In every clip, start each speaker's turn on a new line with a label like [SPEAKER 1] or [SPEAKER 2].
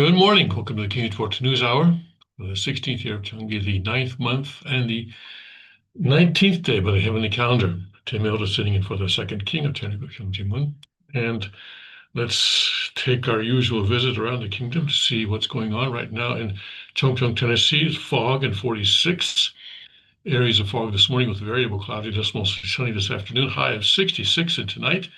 [SPEAKER 1] Good morning. Welcome to the King Sports News Hour, the 16th year of Cheonggi, the 9th month, and the 19th day by the heavenly calendar. Tim Ilda sitting in for the second king of Cheonggi, Hyung Ji-mun. And let's take our usual visit around the kingdom to see what's going on right now in Chongpyeong, Tennessee. It's fog and 46. Areas of fog this morning with variable cloudiness, mostly sunny this afternoon. High of 66 and tonight,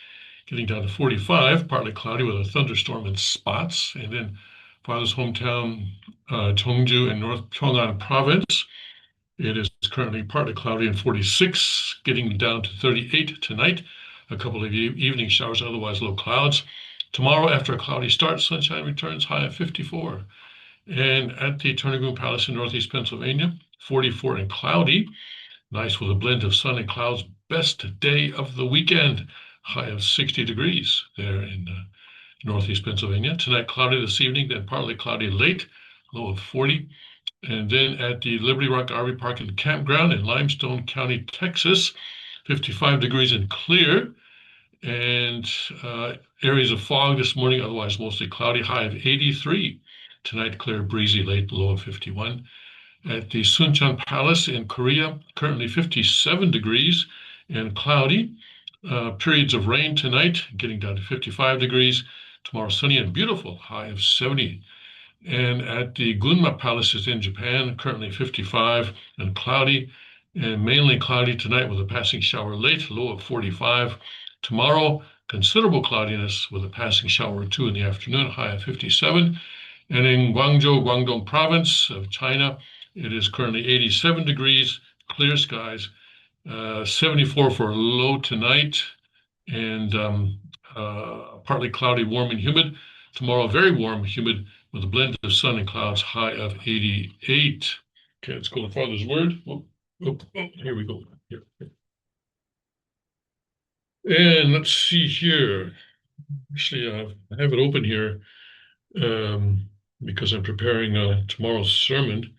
[SPEAKER 1] getting down to 45, partly cloudy with a thunderstorm in spots. And then father's hometown, Cheongju in North Pyongan province. It is currently partly cloudy and 46, getting down to 38 tonight. A couple of evening showers, otherwise low clouds. Tomorrow, after a cloudy start, sunshine returns, high of 54. And at the Turnagain Palace in Northeast Pennsylvania, 44 and cloudy. Nice with a blend of sun and clouds. Best day of the weekend, high of 60 degrees there in Northeast Pennsylvania. Tonight, cloudy this evening, then partly cloudy late, low of 40. And then at the Liberty Rock RV Park and Campground in Limestone County, Texas, 55 degrees and clear. And areas of fog this morning, otherwise mostly cloudy, high of 83. Tonight, clear, breezy, late, low of 51. At the Suncheon Palace in Korea, currently 57 degrees and cloudy. Periods of rain tonight, getting down to 55 degrees. Tomorrow, sunny and beautiful, high of 70. And at the Gunma Palaces in Japan, currently 55 and cloudy, and mainly cloudy tonight with a passing shower late, low of 45. Tomorrow, considerable cloudiness with a passing shower or two in the afternoon, high of 57. And in Guangzhou, Guangdong province of China, it is currently 87 degrees, clear skies, 74 for a low tonight, and partly cloudy, warm and humid. Tomorrow, very warm, humid, with a blend of sun and clouds, high of 88. Okay, let's go to Father's Word. Here we go. Here. And let's see here. Actually, I have it open here because I'm preparing tomorrow's sermon,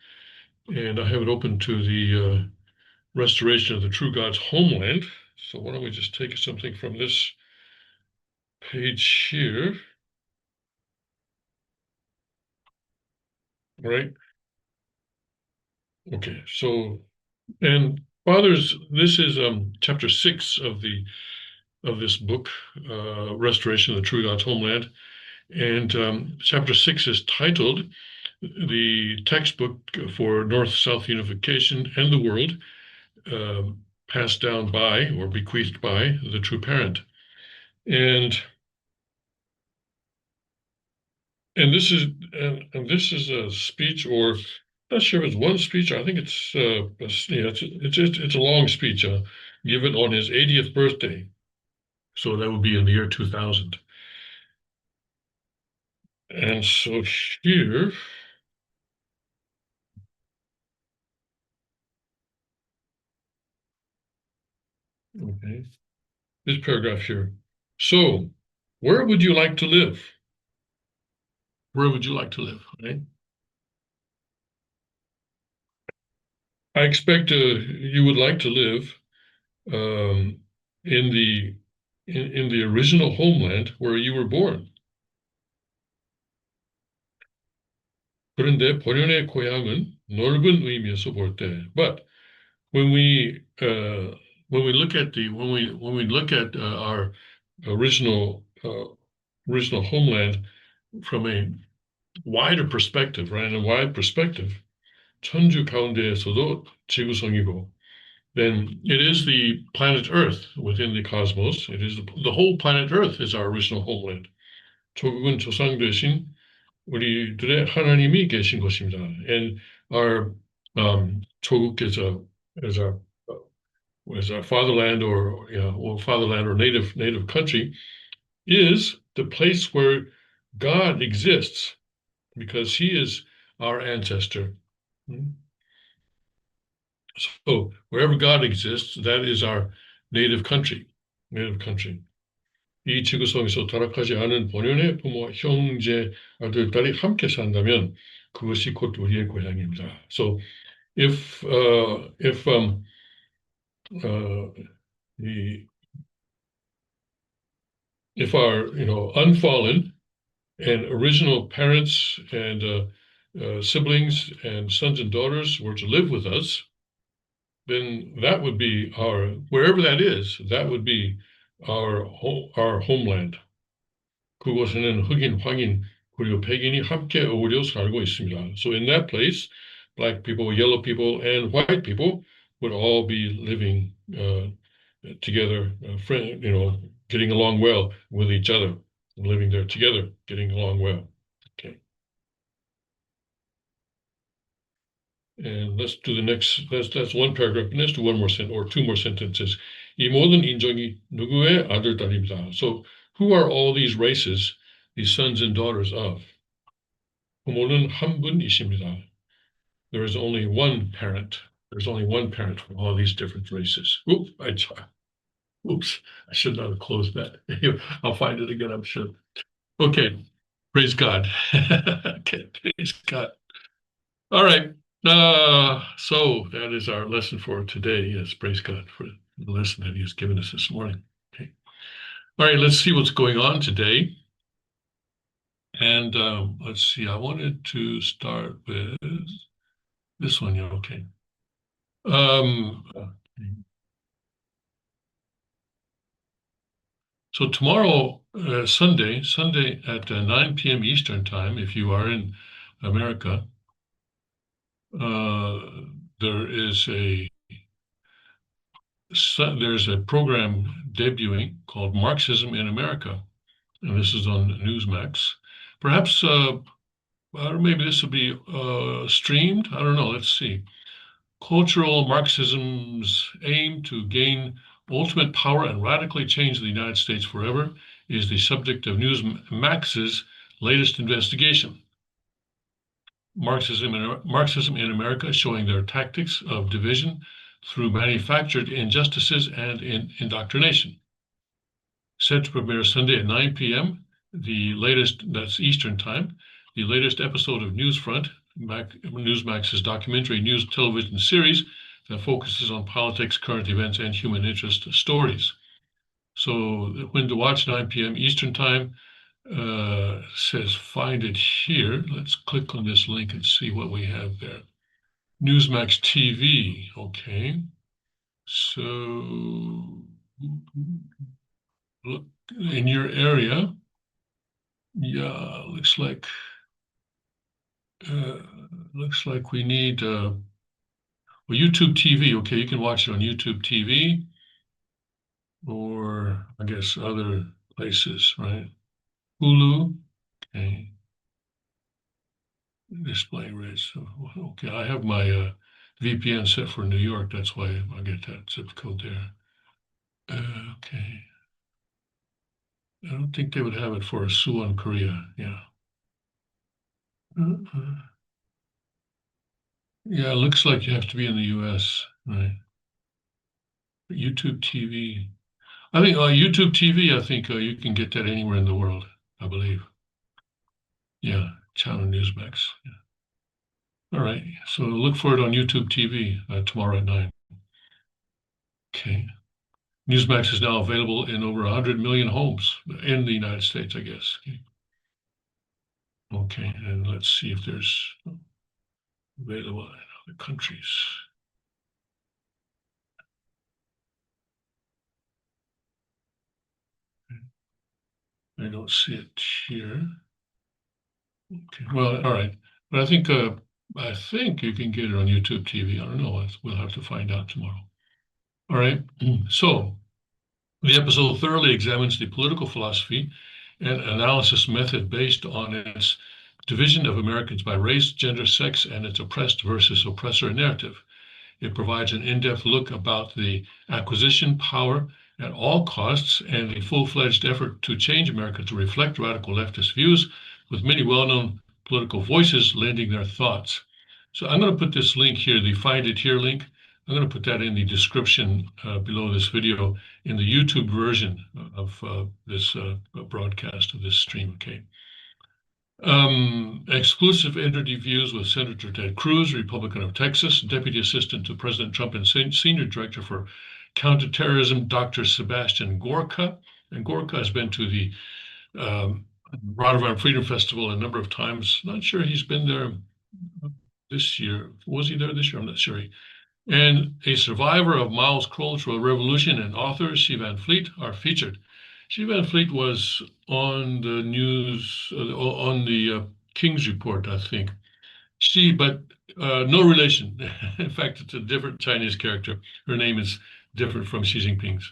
[SPEAKER 1] and I have it open to the restoration of the true God's homeland. So why don't we just take something from this page here. All right. Okay, so, and fathers, this is chapter 6 of this book, Restoration of the True God's Homeland. And chapter 6 is titled The Textbook for North-South Unification and the World, passed down by or bequeathed by the true parent. And this is a speech, or I'm not sure if it's one speech. I think it's it's a long speech given on his 80th birthday. So that would be in the year 2000. And so here, okay, this paragraph here. So, where would you like to live? Where would you like to live? Right? I expect you would like to live in the original homeland where you were born. 그런데 본연의 고향은 넓은 의미에서 볼 때, but when we look at our original homeland from a wider perspective, right? In a wide perspective, 천주 가운데에서도 지구성이고, then it is the planet Earth within the cosmos. It is the whole planet Earth is our original homeland. 조국은 조상 대신 우리들의 하나님이 계신 것입니다. And our 조국 is our fatherland or fatherland or native country is the place where God exists because He is our ancestor. So wherever God exists, that is our native country. 이 지구성에서 타락하지 않은 본연의 부모, 형제, 아들, 딸이 함께 산다면 그것이 곧 우리의 고향입니다. So if our unfallen and original parents and siblings and sons and daughters were to live with us, then that would be wherever that would be our homeland. 그곳에는 흑인, 황인, 그리고 백인이 함께 어울려 살고 있습니다. So in that place, black people, yellow people, and white people would all be living together, getting along well with each other, living there together, getting along well. Okay. And let's do the next, that's one paragraph. And let's do one more sentence or two more sentences. 이 모든 인종이 누구의 아들, 딸입니다. So who are all these races, these sons and daughters of? 부모는 한 분이십니다. There is only one parent. There's only one parent for all these different races. Oops, I should not have closed that. I'll find it again, I'm sure. Okay, praise God. Okay, praise God. All right. So that is our lesson for today. Yes, praise God for the lesson that He has given us this morning. Okay. All right, let's see what's going on today. And let's see, I wanted to start with this one. Yeah, okay. So tomorrow, Sunday at 9 p.m. Eastern time, if you are in America, there's a program debuting called Marxism in America, and this is on Newsmax. Perhaps, maybe this will be streamed. I don't know. Let's see. Cultural Marxism's aim to gain ultimate power and radically change the United States forever is the subject of Newsmax's latest investigation. Marxism in America, showing their tactics of division through manufactured injustices and indoctrination. Set to premiere Sunday at 9 p.m., that's Eastern time, the latest episode of Newsfront, Newsmax's documentary news television series that focuses on politics, current events, and human interest stories. So when to watch 9 p.m. Eastern time, says find it here. Let's click on this link and see what we have there. Newsmax TV, okay. So look in your area. Yeah, looks like we need YouTube TV. Okay, you can watch it on YouTube TV, or I guess other places, right? Hulu, okay. Display rates. Okay, I have my VPN set for New York. That's why I get that zip code there. Okay. I don't think they would have it for Suwon, Korea. Yeah. Yeah, it looks like you have to be in the US, right? YouTube TV. I think YouTube TV, I think you can get that anywhere in the world, I believe. Yeah, Channel Newsmax. Yeah. All right, so look for it on YouTube TV tomorrow at 9. Okay. Newsmax is now available in over 100 million homes in the United States, I guess. Okay, and let's see if there's available in other countries. I don't see it here. Okay, well, all right, but I think you can get it on YouTube TV. I don't know. We'll have to find out tomorrow. All right. So the episode thoroughly examines the political philosophy and analysis method based on its division of Americans by race, gender, sex, and its oppressed versus oppressor narrative. It provides an in-depth look about the acquisition power at all costs and a full-fledged effort to change America to reflect radical leftist views, with many well-known political voices lending their thoughts. So I'm going to put this link here, the Find It Here link. I'm going to put that in the description below this video in the YouTube version of this broadcast of this stream, okay? Exclusive interviews with Senator Ted Cruz, Republican of Texas, Deputy Assistant to President Trump and Senior Director for Counterterrorism, Dr. Sebastian Gorka. And Gorka has been to the Rotterdam Freedom Festival a number of times. Not sure he's been there this year. Was he there this year? I'm not sure. And a survivor of Mao's Cultural Revolution and author, Xi Van Fleet, are featured. Xi Van Fleet was on the news, on the King's Report, I think. But no relation. In fact, it's a different Chinese character. Her name is different from Xi Jinping's.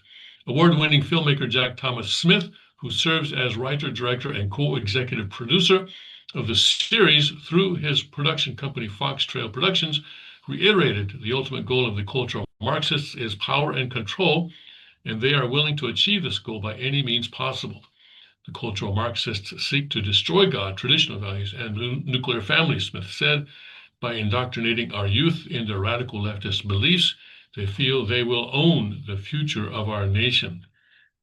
[SPEAKER 1] Award-winning filmmaker Jack Thomas Smith, who serves as writer, director, and co-executive producer of the series through his production company Fox Trail Productions, reiterated the ultimate goal of the cultural Marxists is power and control, and they are willing to achieve this goal by any means possible. The cultural Marxists seek to destroy God, traditional values, and nuclear families, Smith said, by indoctrinating our youth into radical leftist beliefs. They feel they will own the future of our nation.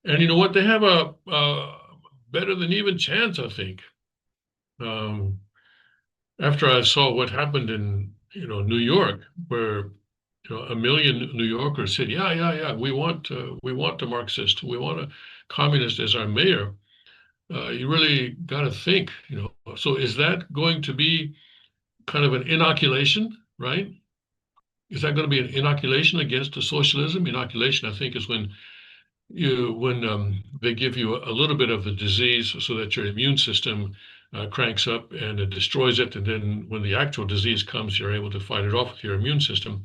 [SPEAKER 1] And you know what? They have a better than even chance, I think. After I saw what happened in New York, where 1 million New Yorkers said, yeah, we want the Marxist, we want a communist as our mayor. You really got to think, So is that going to be kind of an inoculation, right? Is that going to be an inoculation against the socialism? Inoculation, I think, is when they give you a little bit of the disease so that your immune system cranks up and it destroys it, and then when the actual disease comes, you're able to fight it off with your immune system.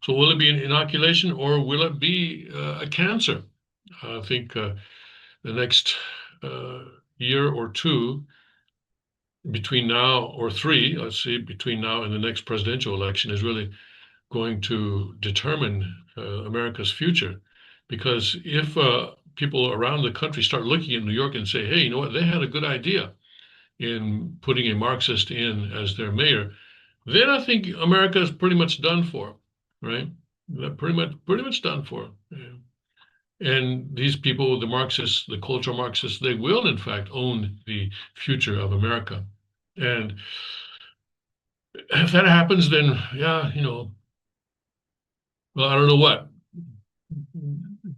[SPEAKER 1] So will it be an inoculation or will it be a cancer? I think the next year or two, between now or three, let's see, between now and the next presidential election is really going to determine America's future. Because if people around the country start looking at New York and say, hey, you know what, they had a good idea in putting a Marxist in as their mayor, then I think America is pretty much done for, right? Pretty much done for. Yeah. And these people, the Marxists, the cultural Marxists, they will in fact own the future of America. And if that happens, then yeah, well, I don't know what.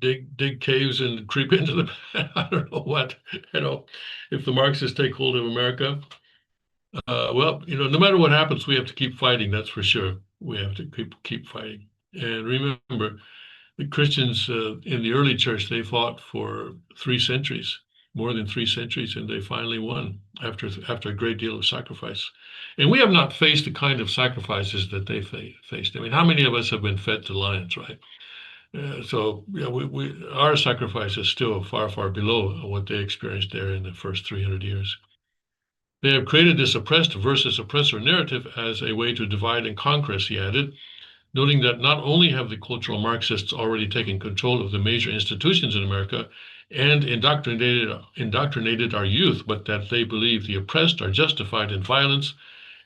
[SPEAKER 1] Dig caves and creep into the I don't know what, if the Marxists take hold of America. Well, no matter what happens, we have to keep fighting, that's for sure. We have to keep fighting. And remember, the Christians in the early church, they fought for 3 centuries, more than 3 centuries, and they finally won after a great deal of sacrifice. And we have not faced the kind of sacrifices that they faced. I mean, how many of us have been fed to lions, right? So yeah, our sacrifice is still far, far below what they experienced there in the first 300 years. They have created this oppressed versus oppressor narrative as a way to divide and conquer, he added, noting that not only have the cultural Marxists already taken control of the major institutions in America and indoctrinated our youth, but that they believe the oppressed are justified in violence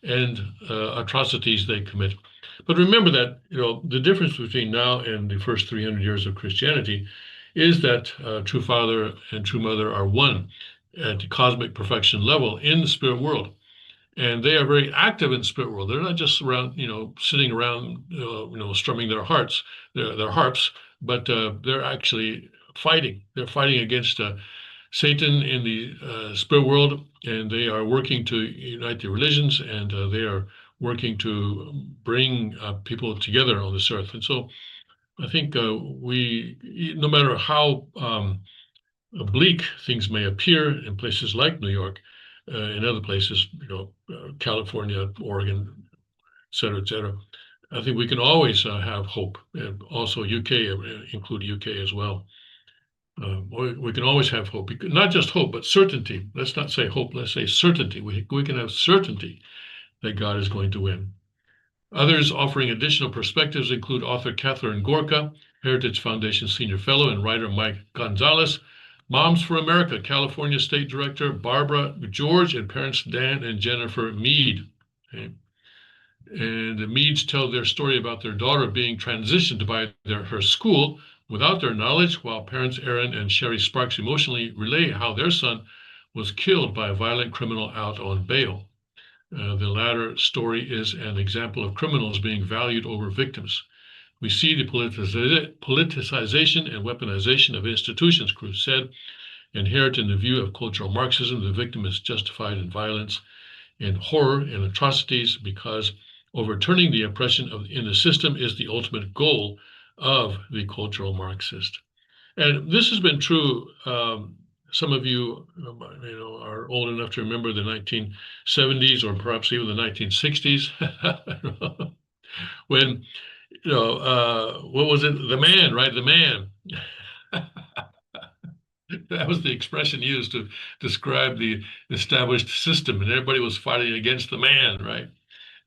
[SPEAKER 1] and atrocities they commit. But remember that the difference between now and the first 300 years of Christianity is that true father and true mother are one at the cosmic perfection level in the spirit world. And they are very active in the spirit world. They're not just around, sitting around, strumming their harps, but they're actually fighting. They're fighting against Satan in the spirit world, and they are working to unite the religions, and they are working to bring people together on this earth. And so I think no matter how bleak things may appear in places like New York, in other places, California, Oregon, et cetera, I think we can always have hope. And also UK, include UK as well. We can always have hope, not just hope, but certainty. Let's not say hope, let's say certainty. We can have certainty that God is going to win. Others offering additional perspectives include author Catherine Gorka, Heritage Foundation Senior Fellow, and writer Mike Gonzalez, Moms for America, California State Director Barbara George, and parents Dan and Jennifer Mead. Okay. And the Meads tell their story about their daughter being transitioned by her school without their knowledge, while parents Aaron and Sherry Sparks emotionally relay how their son was killed by a violent criminal out on bail. The latter story is an example of criminals being valued over victims. We see the politicization and weaponization of institutions, Cruz said, Inherent in the view of cultural Marxism, the victim is justified in violence and horror and atrocities because overturning the oppression in the system is the ultimate goal of the cultural Marxist. And this has been true. Some of you, are old enough to remember the 1970s or perhaps even the 1960s, when, what was it? The man, right? The man. That was the expression used to describe the established system, and everybody was fighting against the man, right?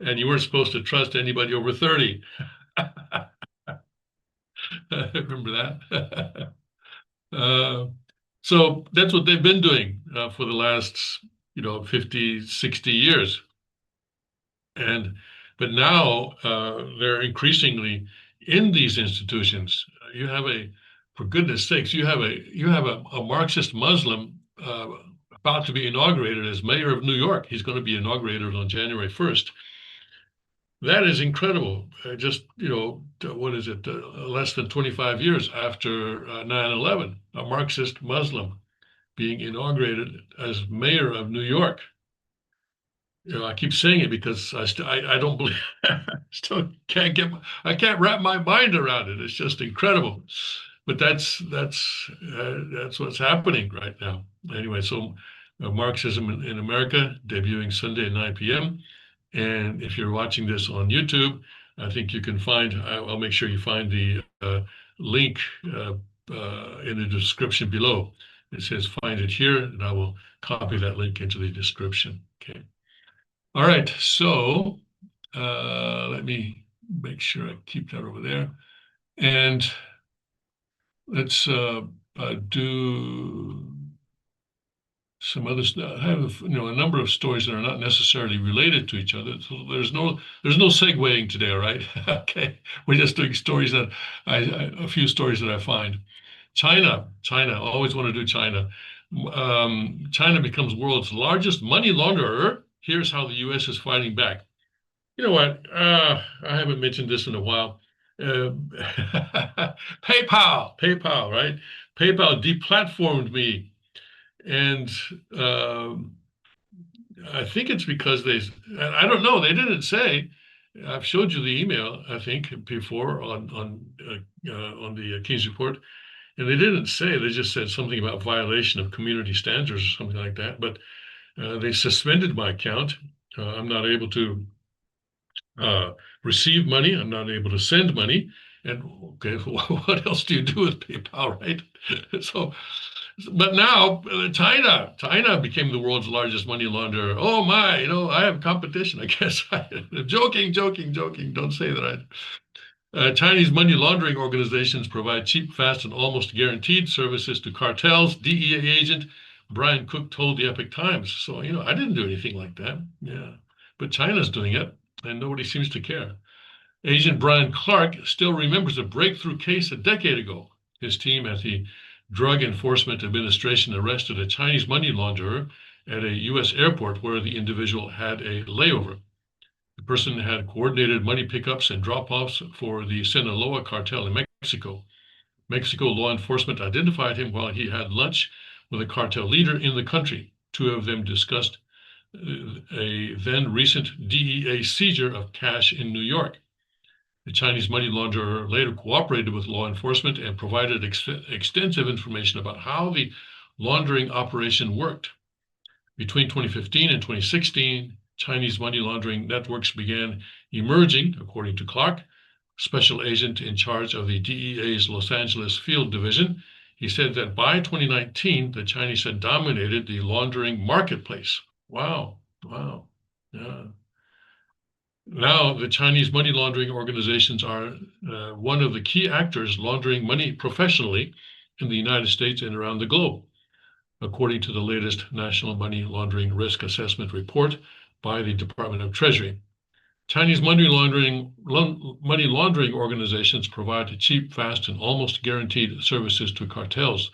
[SPEAKER 1] And you weren't supposed to trust anybody over 30. Remember that? So that's what they've been doing for the last, 50, 60 years. But now they're increasingly in these institutions. You have for goodness sakes, you have a Marxist Muslim about to be inaugurated as mayor of New York. He's going to be inaugurated on January 1st. That is incredible. Just, what is it? Less than 25 years after 9/11, a Marxist Muslim being inaugurated as mayor of New York. I keep saying it because I don't believe, still I can't wrap my mind around it. It's just incredible. But that's what's happening right now. Anyway, so Marxism in America, debuting Sunday at 9 p.m. And if you're watching this on YouTube, I think you can I'll make sure you find the link in the description below. It says find it here, and I will copy that link into the description. Okay. All right, so let me make sure I keep that over there. And let's do some other stuff. I have a number of stories that are not necessarily related to each other. So there's no segueing today, all right? Okay, we're just doing stories that a few stories that I find. China, always want to do China. China becomes world's largest money launderer. Here's how the U.S. is fighting back. You know what? I haven't mentioned this in a while. PayPal, right? PayPal deplatformed me. And I think it's because I don't know, they didn't say. I've showed you the email, I think, before on the King's Report, and they didn't say. They just said something about violation of community standards or something like that. But they suspended my account. I'm not able to receive money. I'm not able to send money. And okay, what else do you do with PayPal, right? But now China became the world's largest money launderer. Oh my, I have competition, I guess. Joking. Don't say that. Chinese money laundering organizations provide cheap, fast, and almost guaranteed services to cartels. DEA agent Brian Cook told the Epoch Times. So, I didn't do anything like that. Yeah, but China's doing it, and nobody seems to care. Agent Brian Clark still remembers a breakthrough case a decade ago. His team at the Drug Enforcement Administration arrested a Chinese money launderer at a U.S. airport where the individual had a layover. The person had coordinated money pickups and drop-offs for the Sinaloa cartel in Mexico. Mexico law enforcement identified him while he had lunch with a cartel leader in the country. Two of them discussed a then recent DEA seizure of cash in New York. The Chinese money launderer later cooperated with law enforcement and provided extensive information about how the laundering operation worked. Between 2015 and 2016, Chinese money laundering networks began emerging, according to Clark, special agent in charge of the DEA's Los Angeles Field Division. He said that by 2019, the Chinese had dominated the laundering marketplace. Wow. Yeah. Now, the Chinese money laundering organizations are one of the key actors laundering money professionally in the United States and around the globe, according to the latest National Money Laundering Risk Assessment Report by the Department of Treasury. Chinese money laundering organizations provide cheap, fast, and almost guaranteed services to cartels,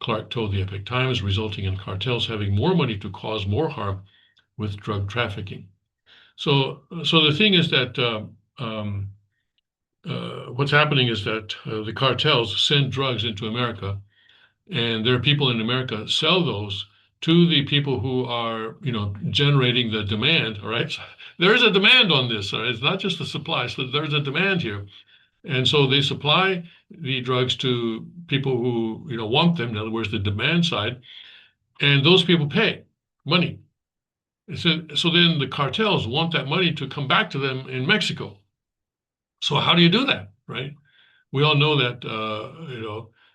[SPEAKER 1] Clark told the Epoch Times, resulting in cartels having more money to cause more harm with drug trafficking. So the thing is that what's happening is that the cartels send drugs into America And there are people in America sell those to the people who are, generating the demand. All right. So there's a demand on this. All right? It's not just the supply. So there's a demand here. And so they supply the drugs to people who, want them. In other words, the demand side, and those people pay money. So then the cartels want that money to come back to them in Mexico. So how do you do that, right? We all know that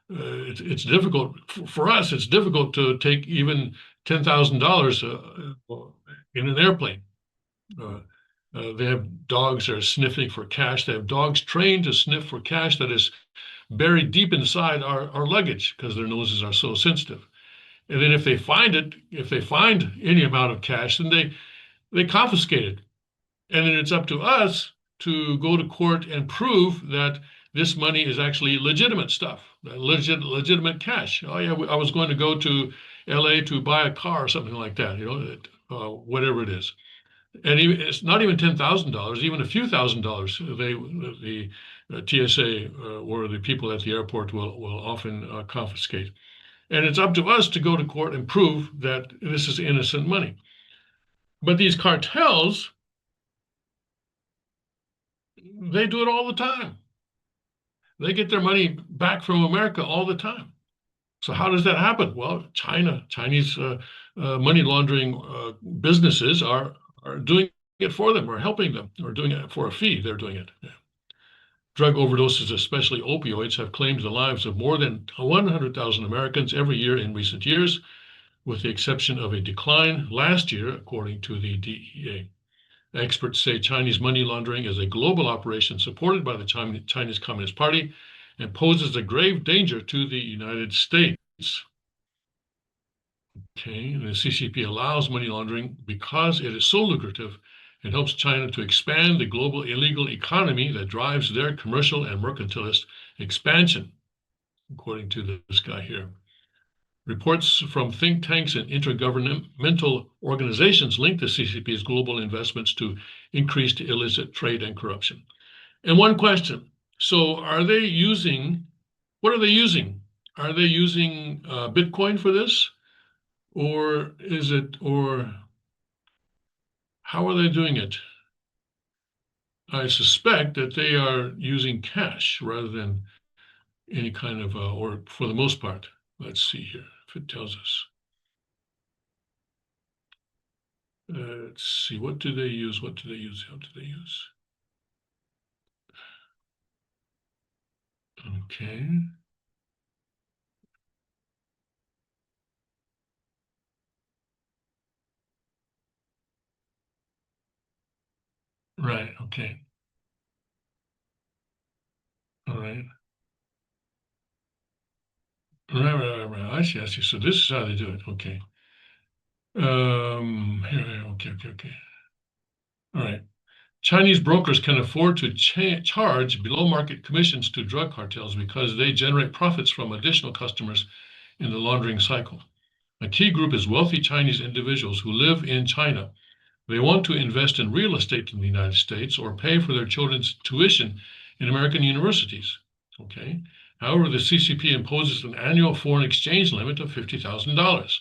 [SPEAKER 1] it's difficult for us. It's difficult to take even $10,000 in an airplane. They have dogs that are sniffing for cash. They have dogs trained to sniff for cash that is buried deep inside our luggage because their noses are so sensitive. And then if they find any amount of cash, then they confiscate it. And then it's up to us to go to court and prove that this money is actually legitimate stuff, legitimate cash. Oh yeah, I was going to go to LA to buy a car or something like that, whatever it is. And it's not even $10,000, even a few $1,000s. The TSA or the people at the airport will often confiscate. And it's up to us to go to court and prove that this is innocent money. But these cartels, they do it all the time. They get their money back from America all the time. So how does that happen? Well, Chinese money laundering businesses are doing it for them, or helping them, or doing it for a fee. They're doing it. Yeah. Drug overdoses, especially opioids, have claimed the lives of more than 100,000 Americans every year in recent years, with the exception of a decline last year, according to the DEA. Experts say Chinese money laundering is a global operation supported by the Chinese Communist Party and poses a grave danger to the United States. Okay, and the CCP allows money laundering because it is so lucrative and helps China to expand the global illegal economy that drives their commercial and mercantilist expansion, according to this guy here. Reports from think tanks and intergovernmental organizations link the CCP's global investments to increased illicit trade and corruption. And one question, so what are they using? Are they using Bitcoin for this? Or how are they doing it? I suspect that they are using cash rather than any kind of, or for the most part. Let's see here if it tells us. Let's see, what do they use? How do they use? Okay. Right, okay. All right. Right. I see. So this is how they do it. Okay. Here, okay. All right. Chinese brokers can afford to charge below market commissions to drug cartels because they generate profits from additional customers in the laundering cycle. A key group is wealthy Chinese individuals who live in China. They want to invest in real estate in the United States or pay for their children's tuition in American universities. Okay. However, the CCP imposes an annual foreign exchange limit of $50,000.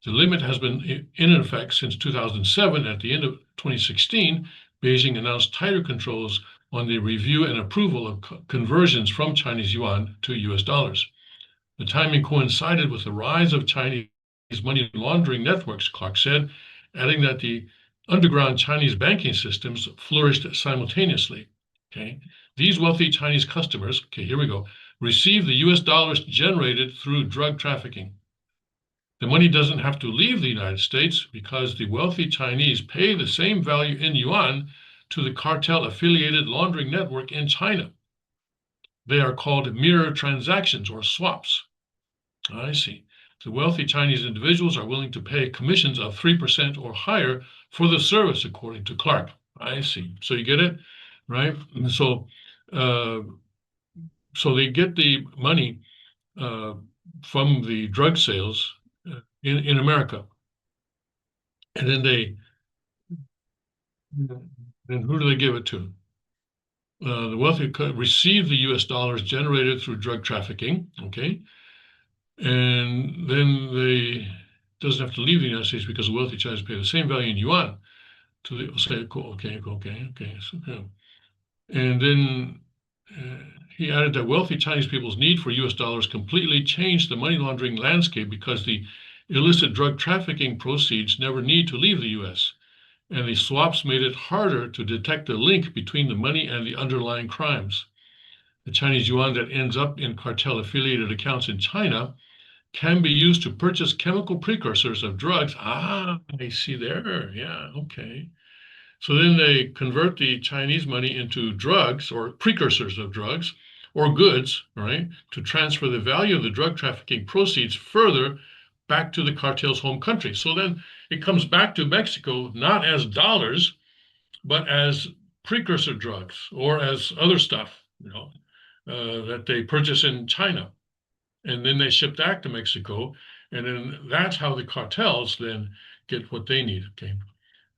[SPEAKER 1] The limit has been in effect since 2007. At the end of 2016, Beijing announced tighter controls on the review and approval of conversions from Chinese yuan to US dollars. The timing coincided with the rise of Chinese money laundering networks, Clark said, adding that the underground Chinese banking systems flourished simultaneously. Okay, these wealthy Chinese customers, okay, here we go, receive the US dollars generated through drug trafficking. The money doesn't have to leave the United States because the wealthy Chinese pay the same value in yuan to the cartel-affiliated laundering network in China. They are called mirror transactions or swaps. I see. The wealthy Chinese individuals are willing to pay commissions of 3% or higher for the service, according to Clark. I see. So you get it, right? And so they get the money from the drug sales in America. And then who do they give it to? The wealthy receive the US dollars generated through drug trafficking, okay? And then they doesn't have to leave the United States because wealthy Chinese pay the same value in yuan to the say, cool, okay, okay. So, yeah. And then he added that wealthy Chinese people's need for US dollars completely changed the money laundering landscape because the illicit drug trafficking proceeds never need to leave the US. And the swaps made it harder to detect the link between the money and the underlying crimes. The Chinese yuan that ends up in cartel affiliated accounts in China can be used to purchase chemical precursors of drugs. Ah, I see there. Yeah, okay. So then they convert the Chinese money into drugs or precursors of drugs or goods, right, to transfer the value of the drug trafficking proceeds further back to the cartel's home country. So then it comes back to Mexico not as dollars, but as precursor drugs or as other stuff, that they purchase in China. And then they ship that to Mexico. And then that's how the cartels then get what they need. Okay.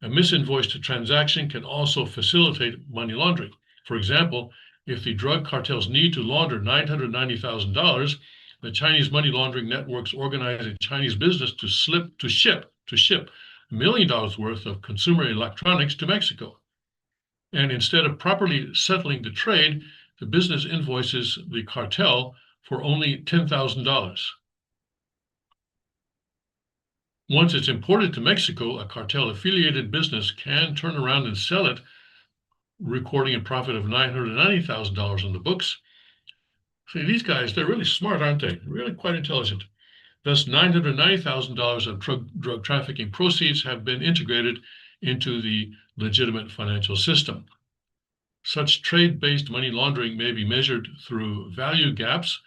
[SPEAKER 1] A misinvoiced transaction can also facilitate money laundering. For example, if the drug cartels need to launder $990,000, the Chinese money laundering networks organize a Chinese business to ship $1 million worth of consumer electronics to Mexico. And instead of properly settling the trade, the business invoices the cartel for only $10,000. Once it's imported to Mexico, a cartel-affiliated business can turn around and sell it, recording a profit of $990,000 on the books. See, these guys, they're really smart, aren't they? Really quite intelligent. Thus, $990,000 of drug trafficking proceeds have been integrated into the legitimate financial system. Such trade-based money laundering may be measured through value gaps,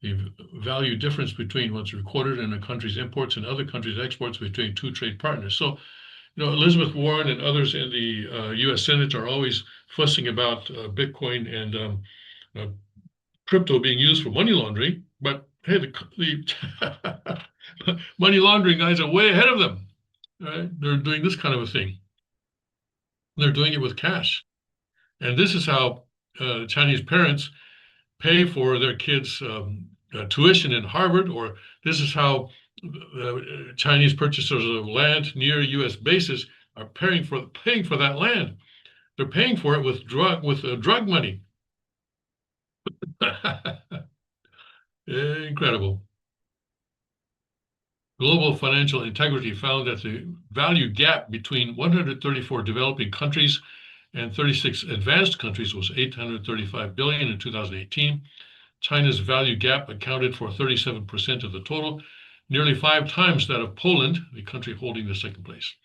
[SPEAKER 1] the value difference between what's recorded in a country's imports and other countries' exports between two trade partners. So, Elizabeth Warren and others in the U.S. Senate are always fussing about Bitcoin and crypto being used for money laundering. But hey, the money laundering guys are way ahead of them. Right? They're doing this kind of a thing. They're doing it with cash. And this is how Chinese parents pay for their kids' tuition in Harvard, or this is how Chinese purchasers of land near U.S. bases are paying for that land. They're paying for it with drug money. Incredible. Global Financial Integrity found that the value gap between 134 developing countries and 36 advanced countries was 835 billion in 2018. China's value gap accounted for 37% of the total, nearly 5 times that of Poland, the country holding the second place.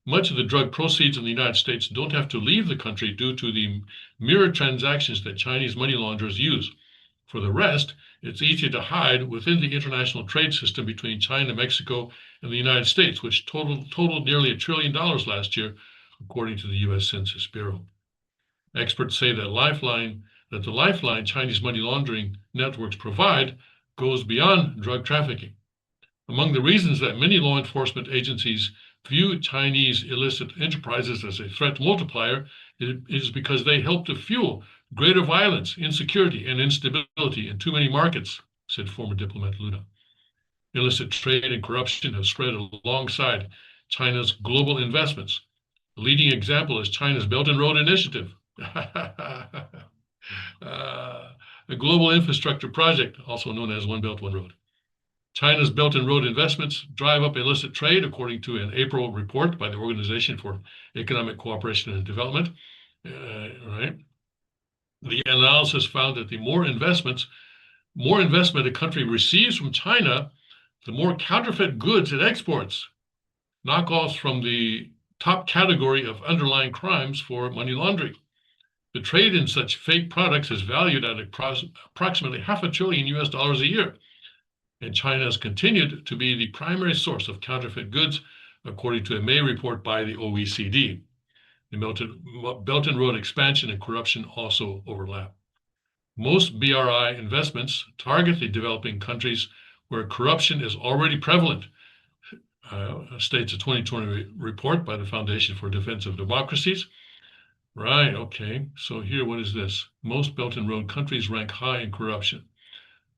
[SPEAKER 1] Much of the drug proceeds in the United States don't have to leave the country due to the mirror transactions that Chinese money launderers use. For the rest, it's easy to hide within the international trade system between China, Mexico, and the United States, which totaled nearly $1 trillion last year, according to the U.S. Census Bureau. Experts say that the lifeline Chinese money laundering networks provide goes beyond drug trafficking. Among the reasons that many law enforcement agencies view Chinese illicit enterprises as a threat multiplier is because they help to fuel greater violence, insecurity, and instability in too many markets, said former diplomat Luna. Illicit trade and corruption have spread alongside China's global investments. A leading example is China's Belt and Road Initiative, a global infrastructure project, also known as One Belt, One Road. China's Belt and Road investments drive up illicit trade, according to an April report by the Organization for Economic Cooperation and Development. Right? The analysis found that the more investment a country receives from China, the more counterfeit goods it exports, knockoffs from the top category of underlying crimes for money laundering. The trade in such fake products is valued at approximately $500 billion US a year. And China has continued to be the primary source of counterfeit goods, according to a May report by the OECD. The Belt and Road expansion and corruption also overlap. Most BRI investments target the developing countries where corruption is already prevalent, states a 2020 report by the Foundation for Defense of Democracies. Right, okay. So here, what is this? Most Belt and Road countries rank high in corruption.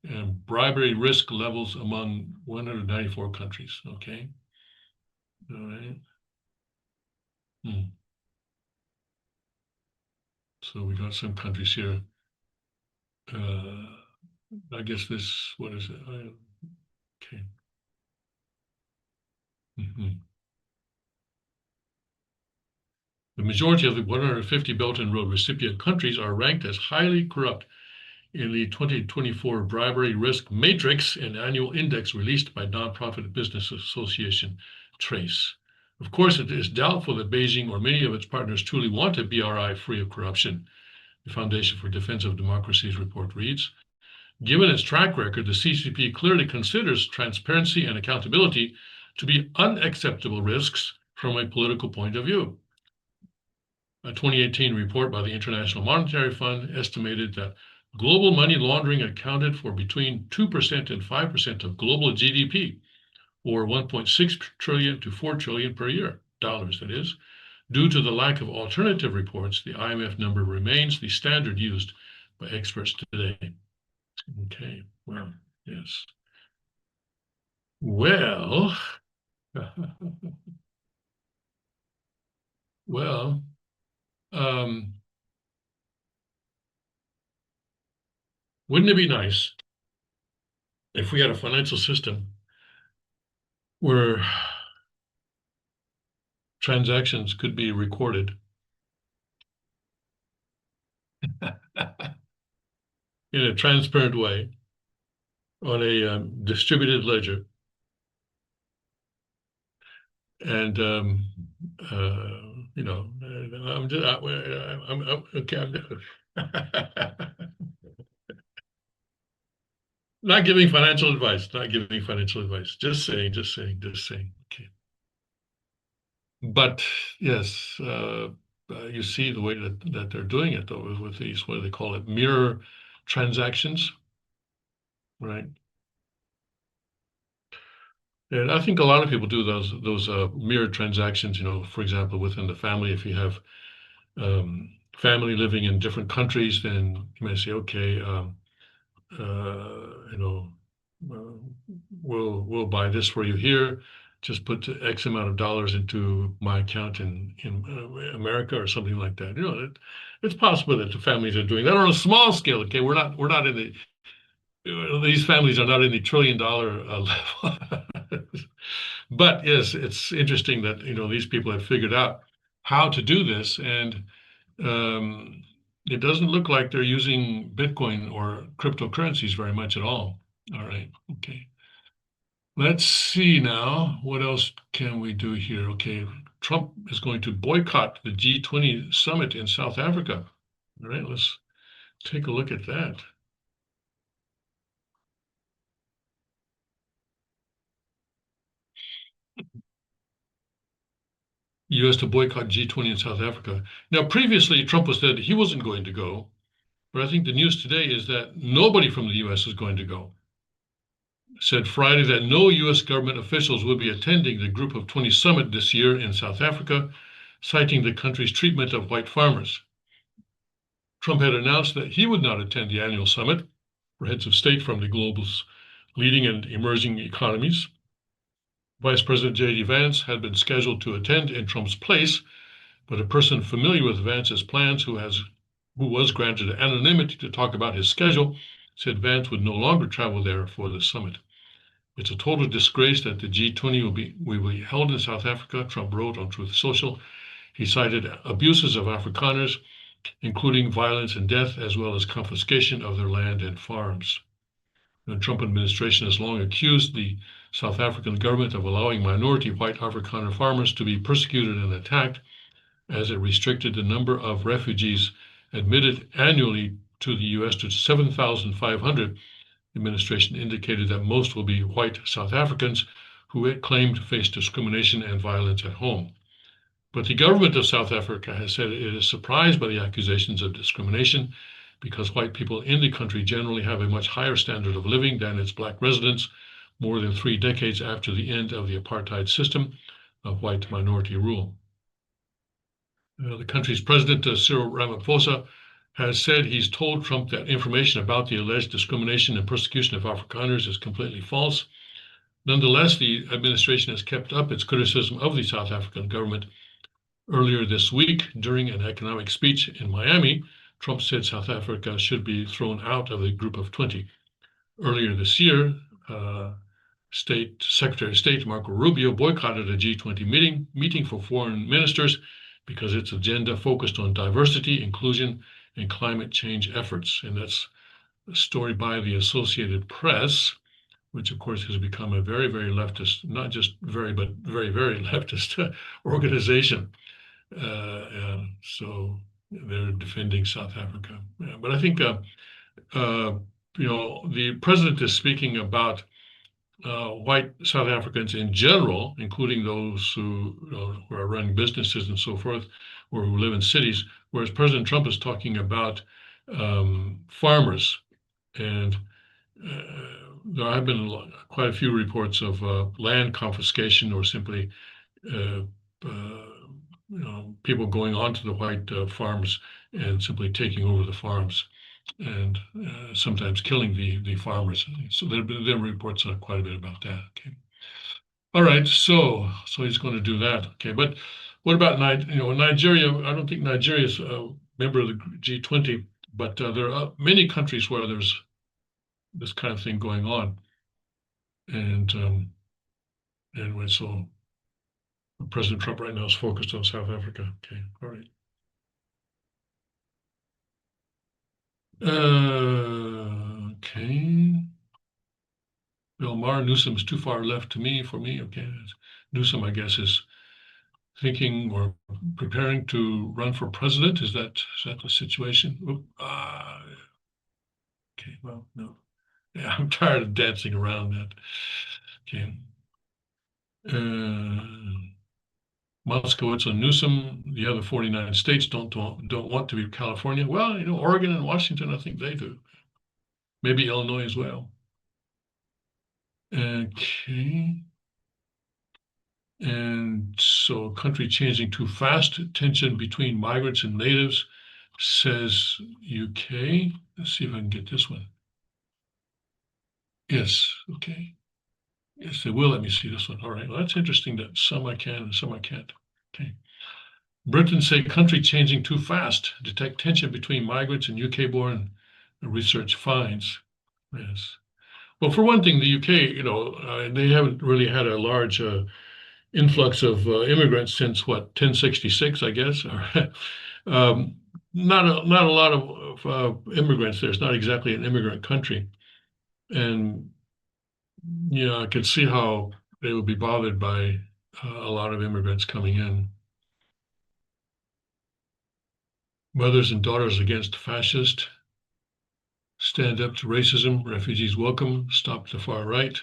[SPEAKER 1] and bribery risk levels among 194 countries. Okay. All right. So we got some countries here. I guess this, what is it? Okay. The majority of the 150 Belt and Road recipient countries are ranked as highly corrupt in the 2024 Bribery Risk Matrix, an annual index released by nonprofit business association Trace. Of course, it is doubtful that Beijing or many of its partners truly want a BRI free of corruption. The Foundation for Defense of Democracy's report reads, given its track record, the CCP clearly considers transparency and accountability to be unacceptable risks from a political point of view. A 2018 report by the International Monetary Fund estimated that global money laundering accounted for between 2% and 5% of global GDP, or 1.6 trillion to 4 trillion per year, dollars that is. Due to the lack of alternative reports, the IMF number remains the standard used by experts today. Okay, well, yes. Well, well, wouldn't it be nice if we had a financial system where transactions could be recorded in a transparent way on a distributed ledger, and I'm just I'm okay. Not giving financial advice. Not giving financial advice. Just saying. Just saying. Just saying. Okay. But yes, you see the way that they're doing it though, with these, what do they call it, mirror transactions, right? And I think a lot of people do those mirror transactions. You know, for example, within the family, if you have family living in different countries, then you may say, okay, you know, we'll buy this for you here. Just put X amount of dollars into my account in America or something like that. You know, it's possible that the families are doing that on a small scale. Okay, we're not in the these families are not in the $1 trillion level. But yes, it's interesting that these people have figured out how to do this, and it doesn't look like they're using Bitcoin or cryptocurrencies very much at all. All right, okay. Let's see now. What else can we do here? Okay, Trump is going to boycott the G20 summit in South Africa. All right, let's take a look at that. U.S. to boycott G20 in South Africa. Now, previously, Trump was said he wasn't going to go, but I think the news today is that nobody from the U.S. is going to go. Said Friday that no U.S. government officials will be attending the Group of 20 summit this year in South Africa, citing the country's treatment of white farmers. Trump had announced that he would not attend the annual summit for heads of state from the global's leading and emerging economies. Vice President J.D. Vance had been scheduled to attend in Trump's place, but a person familiar with Vance's plans who was granted anonymity to talk about his schedule said Vance would no longer travel there for the summit. It's a total disgrace that the G20 will be held in South Africa, Trump wrote on Truth Social. He cited abuses of Afrikaners, including violence and death, as well as confiscation of their land and farms. The Trump administration has long accused the South African government of allowing minority white Afrikaner farmers to be persecuted and attacked, as it restricted the number of refugees admitted annually to the U.S. to 7,500. The administration indicated that most will be white South Africans who it claimed faced discrimination and violence at home. But the government of South Africa has said it is surprised by the accusations of discrimination because white people in the country generally have a much higher standard of living than its black residents, more than 3 decades after the end of the apartheid system of white minority rule. The country's president, Cyril Ramaphosa, has said he's told Trump that information about the alleged discrimination and persecution of Afrikaners is completely false. Nonetheless, the administration has kept up its criticism of the South African government. Earlier this week, during an economic speech in Miami, Trump said South Africa should be thrown out of the Group of 20. Earlier this year, Secretary of State Marco Rubio boycotted a G20 meeting for foreign ministers because its agenda focused on diversity, inclusion, and climate change efforts. And that's a story by the Associated Press, which of course has become a very, very leftist, not just very, but very, very leftist organization. So they're defending South Africa. Yeah, but I think, the president is speaking about white South Africans in general, including those who are running businesses and so forth, or who live in cities, whereas President Trump is talking about farmers. And there have been quite a few reports of land confiscation or simply people going onto the white farms and simply taking over the farms and sometimes killing the farmers. So there have been reports quite a bit about that. Okay. All right. So he's going to do that. Okay. But what about Nigeria? I don't think Nigeria is a member of the G20, but there are many countries where there's this kind of thing going on. And anyway, so President Trump right now is focused on South Africa. Okay. All right. Okay. Bill Maher, Newsom's too far left for me. Okay. Newsom, I guess, is thinking or preparing to run for president. Is that the situation? Okay. Well, no. Yeah, I'm tired of dancing around that. Okay. Moskowitz and Newsom, the other 49 states don't want to be California. Well, Oregon and Washington, I think they do. Maybe Illinois as well. Okay. And so country changing too fast, tension between migrants and natives, says UK. Let's see if I can get this one. Yes, okay. Yes, they will let me see this one. All right, well, that's interesting that some I can and some I can't. Okay. Britain say country changing too fast, detect tension between migrants and UK-born research finds. Yes. Well, for one thing, the UK, they haven't really had a large influx of immigrants since 1066, I guess. Not a lot of immigrants there. It's not exactly an immigrant country, and I could see how they would be bothered by a lot of immigrants coming in. Mothers and daughters against fascist. Stand up to racism. Refugees welcome. Stop the far right.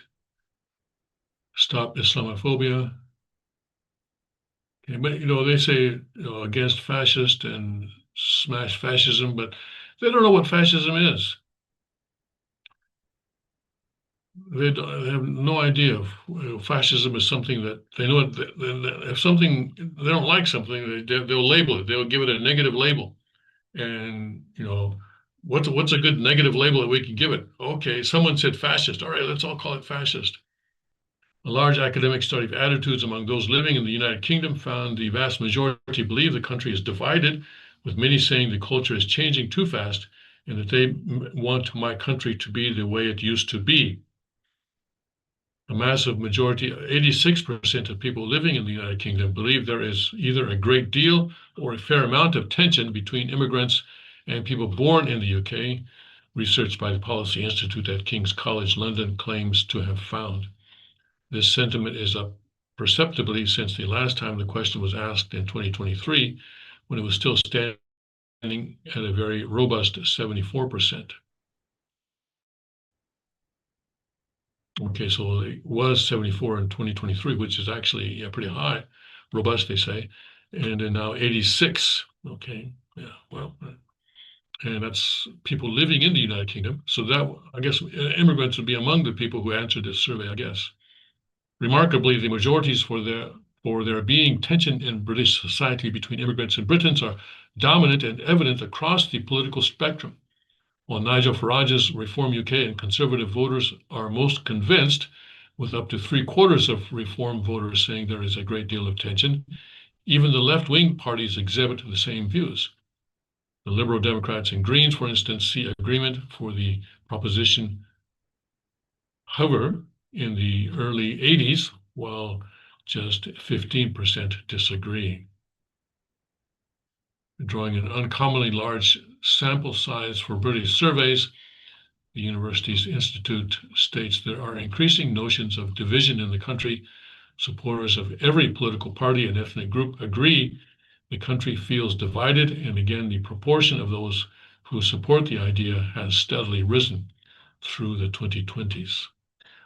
[SPEAKER 1] Stop Islamophobia. Okay, but they say against fascist and smash fascism, but they don't know what fascism is. They have no idea. Fascism is something that they know. If something they don't like something, they'll label it. They'll give it a negative label. And what's a good negative label that we can give it? Okay, someone said fascist. All right, let's all call it fascist. A large academic study of attitudes among those living in the United Kingdom found the vast majority believe the country is divided, with many saying the culture is changing too fast and that they want my country to be the way it used to be. A massive majority, 86% of people living in the United Kingdom, believe there is either a great deal or a fair amount of tension between immigrants and people born in the UK, research by the Policy Institute at King's College London claims to have found. This sentiment is up perceptibly since the last time the question was asked in 2023, when it was still standing at a very robust 74%. Okay, so it was 74 in 2023, which is actually pretty high, robust, they say, and then now 86. Okay, yeah, well, and that's people living in the United Kingdom. So that, I guess, immigrants would be among the people who answered this survey, I guess. Remarkably, the majorities for there being tension in British society between immigrants and Britons are dominant and evident across the political spectrum. While Nigel Farage's Reform UK and Conservative voters are most convinced, with up to 3/4 of Reform voters saying there is a great deal of tension, even the left-wing parties exhibit the same views. The Liberal Democrats and Greens, for instance, see agreement for the proposition. However, in the early 80s, while just 15% disagree. Drawing an uncommonly large sample size for British surveys, the Universities Institute states there are increasing notions of division in the country. Supporters of every political party and ethnic group agree the country feels divided, and again, the proportion of those who support the idea has steadily risen through the 2020s.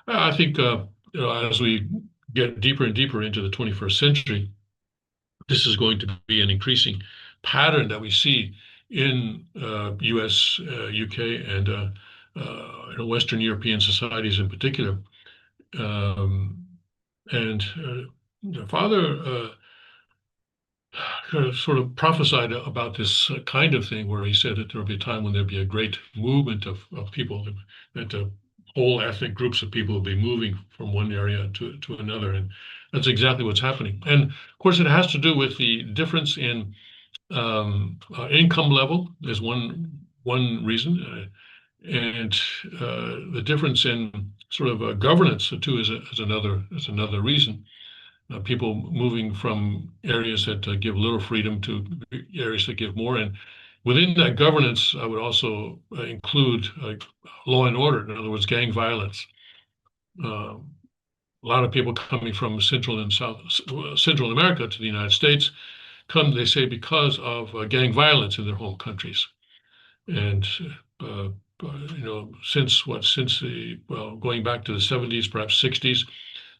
[SPEAKER 1] I think as we get deeper and deeper into the 21st century, this is going to be an increasing pattern that we see in US, UK, and Western European societies in particular. And the father sort of prophesied about this kind of thing, where he said that there will be a time when there'll be a great movement of people, that whole ethnic groups of people will be moving from one area to another. And that's exactly what's happening. And of course, it has to do with the difference in income level is one reason, and the difference in sort of governance too is another reason. People moving from areas that give little freedom to areas that give more, and within that governance, I would also include law and order. In other words, gang violence. A lot of people coming from Central and Central America to the United States come, they say, because of gang violence in their home countries. And since going back to the 70s, perhaps 60s,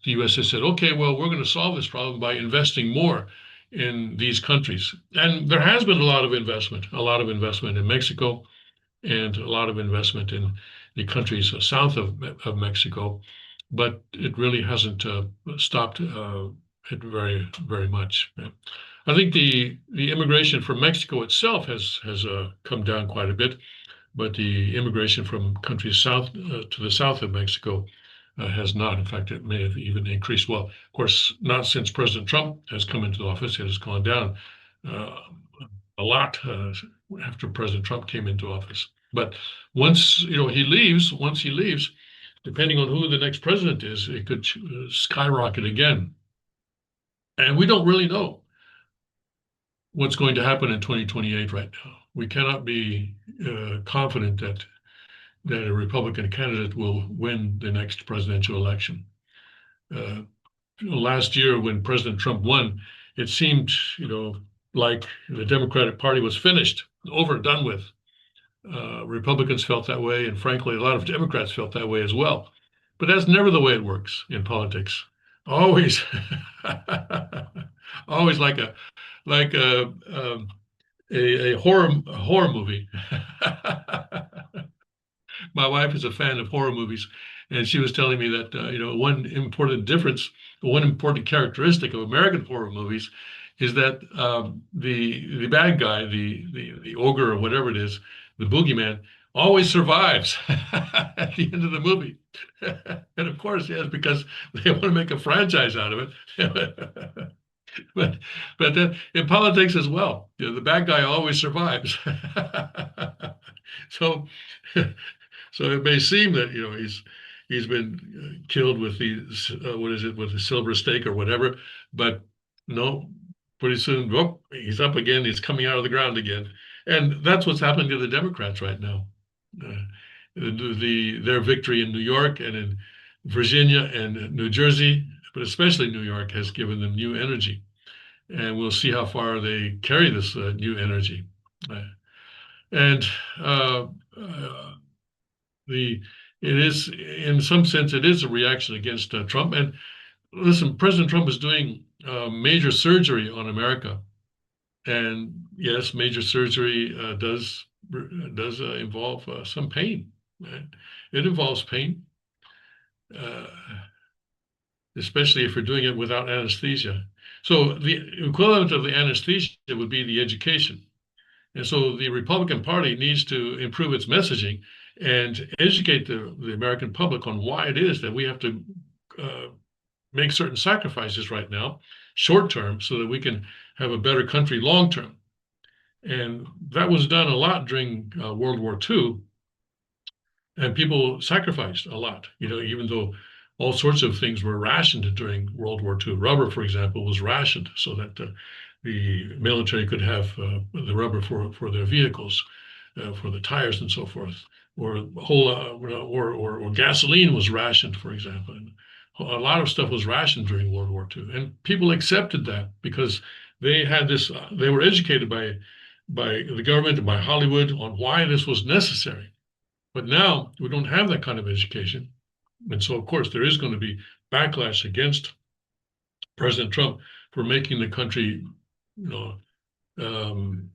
[SPEAKER 1] the U.S. has said, okay, well, we're going to solve this problem by investing more in these countries. And there has been a lot of investment in Mexico, and a lot of investment in the countries south of Mexico, but it really hasn't stopped it very, very much. I think the immigration from Mexico itself has come down quite a bit, but the immigration from countries south to the south of Mexico has not. In fact, it may have even increased. Well, of course, not since President Trump has come into office. It has gone down a lot after President Trump came into office. But once he leaves, depending on who the next president is, it could skyrocket again. And we don't really know what's going to happen in 2028 right now. We cannot be confident that a Republican candidate will win the next presidential election. Last year, when President Trump won, it seemed, like the Democratic Party was finished, over and done with. Republicans felt that way, and frankly, a lot of Democrats felt that way as well. But that's never the way it works in politics. Always, always like a horror movie. My wife is a fan of horror movies, and she was telling me that one important characteristic of American horror movies is that the bad guy, the ogre or whatever it is, the boogeyman, always survives at the end of the movie. And of course, yes, because they want to make a franchise out of it. But then in politics as well, the bad guy always survives. So it may seem that he's been killed with with the silver stake or whatever, but no, pretty soon, he's up again. He's coming out of the ground again, and that's what's happening to the Democrats right now. Their victory in New York and in Virginia and New Jersey, but especially New York, has given them new energy, and we'll see how far they carry this new energy. And it is, in some sense, it is a reaction against Trump. And listen, President Trump is doing major surgery on America, and yes, major surgery does involve some pain. Right? It involves pain, especially if you're doing it without anesthesia. So the equivalent of the anesthesia would be the education. And so the Republican Party needs to improve its messaging and educate the American public on why it is that we have to uh, make certain sacrifices right now, short term, so that we can have a better country long term. And that was done a lot during World War II, and people sacrificed a lot. Even though all sorts of things were rationed during World War II. Rubber, for example, was rationed so that the military could have the rubber for their vehicles, for the tires and so forth. Or whole or gasoline was rationed, for example. And a lot of stuff was rationed during World War II, and people accepted that because they had this. They were educated by the government and by Hollywood on why this was necessary. But now we don't have that kind of education. And so, of course, there is going to be backlash against President Trump for making the country, um,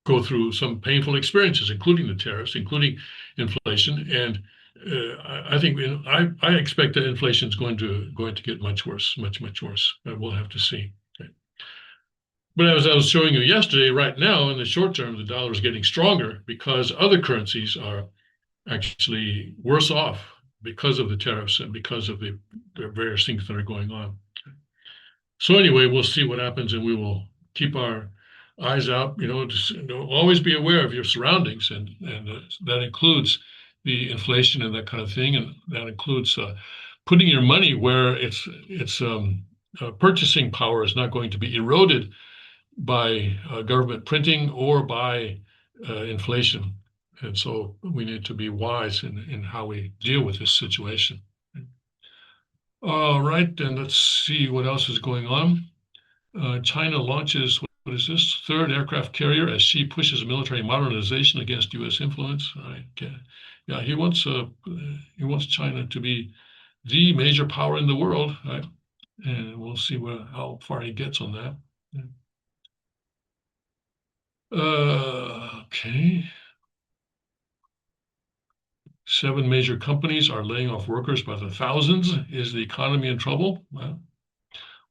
[SPEAKER 1] go through some painful experiences, including the tariffs, including inflation. And I think I expect that inflation is going to get much worse, much worse. We'll have to see. Okay. But as I was showing you yesterday, right now in the short term, the dollar is getting stronger because other currencies are actually worse off because of the tariffs and because of the various things that are going on. So anyway, we'll see what happens, and we will keep our eyes out. Just, always be aware of your surroundings, and that includes the inflation and that kind of thing, and that includes putting your money where its purchasing power is not going to be eroded by government printing or by inflation. And so we need to be wise in how we deal with this situation. All right, and let's see what else is going on. China launches, what is this? Third aircraft carrier as Xi pushes military modernization against U.S. influence. All right, okay. Yeah, he wants China to be the major power in the world, right? And we'll see how far he gets on that. Okay. 7 major companies are laying off workers by the thousands. Is the economy in trouble?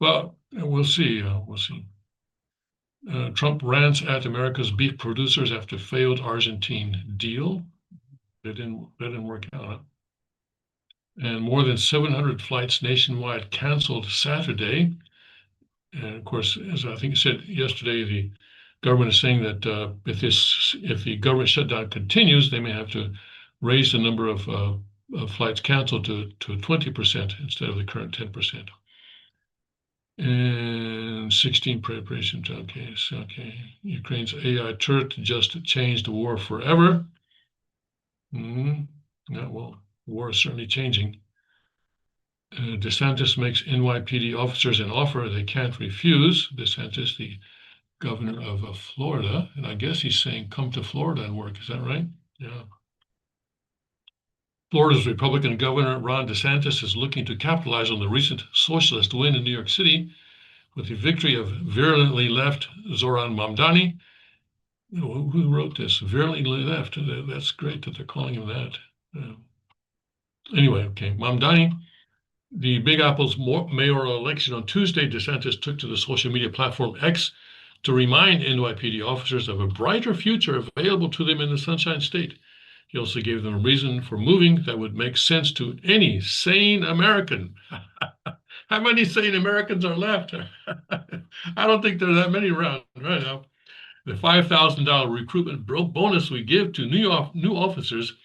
[SPEAKER 1] Well, we'll see. We'll see. Trump rants at America's beef producers after failed Argentine deal. That didn't work out. And more than 700 flights nationwide canceled Saturday. And of course, as I think I said yesterday, the government is saying that if the government shutdown continues, they may have to raise the number of flights canceled to 20% instead of the current 10%. And 16 preparation. Okay, Ukraine's AI turret just changed the war forever. Yeah, well, war is certainly changing. DeSantis makes NYPD officers an offer they can't refuse. DeSantis, the governor of Florida, and I guess he's saying come to Florida and work. Is that right? Yeah. Florida's Republican Governor Ron DeSantis is looking to capitalize on the recent socialist win in New York City with the victory of virulently left Zoran Mamdani. Who wrote this? Virulently left. That's great that they're calling him that. Anyway, okay. Mamdani, the Big Apple's mayoral election on Tuesday, DeSantis took to the social media platform X to remind NYPD officers of a brighter future available to them in the Sunshine State. He also gave them a reason for moving that would make sense to any sane American. How many sane Americans are left? I don't think there are that many around right now. The $5,000 recruitment bonus we give to new officers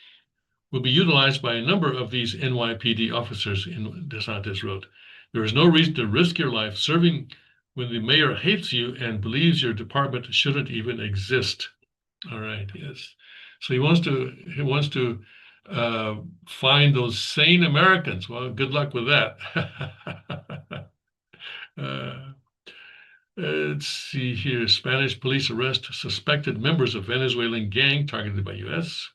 [SPEAKER 1] will be utilized by a number of these NYPD officers, DeSantis wrote. There is no reason to risk your life serving when the mayor hates you and believes your department shouldn't even exist. All right, yes. So he wants to find those sane Americans. Well, good luck with that. Let's see here. Spanish police arrest suspected members of Venezuelan gang targeted by U.S.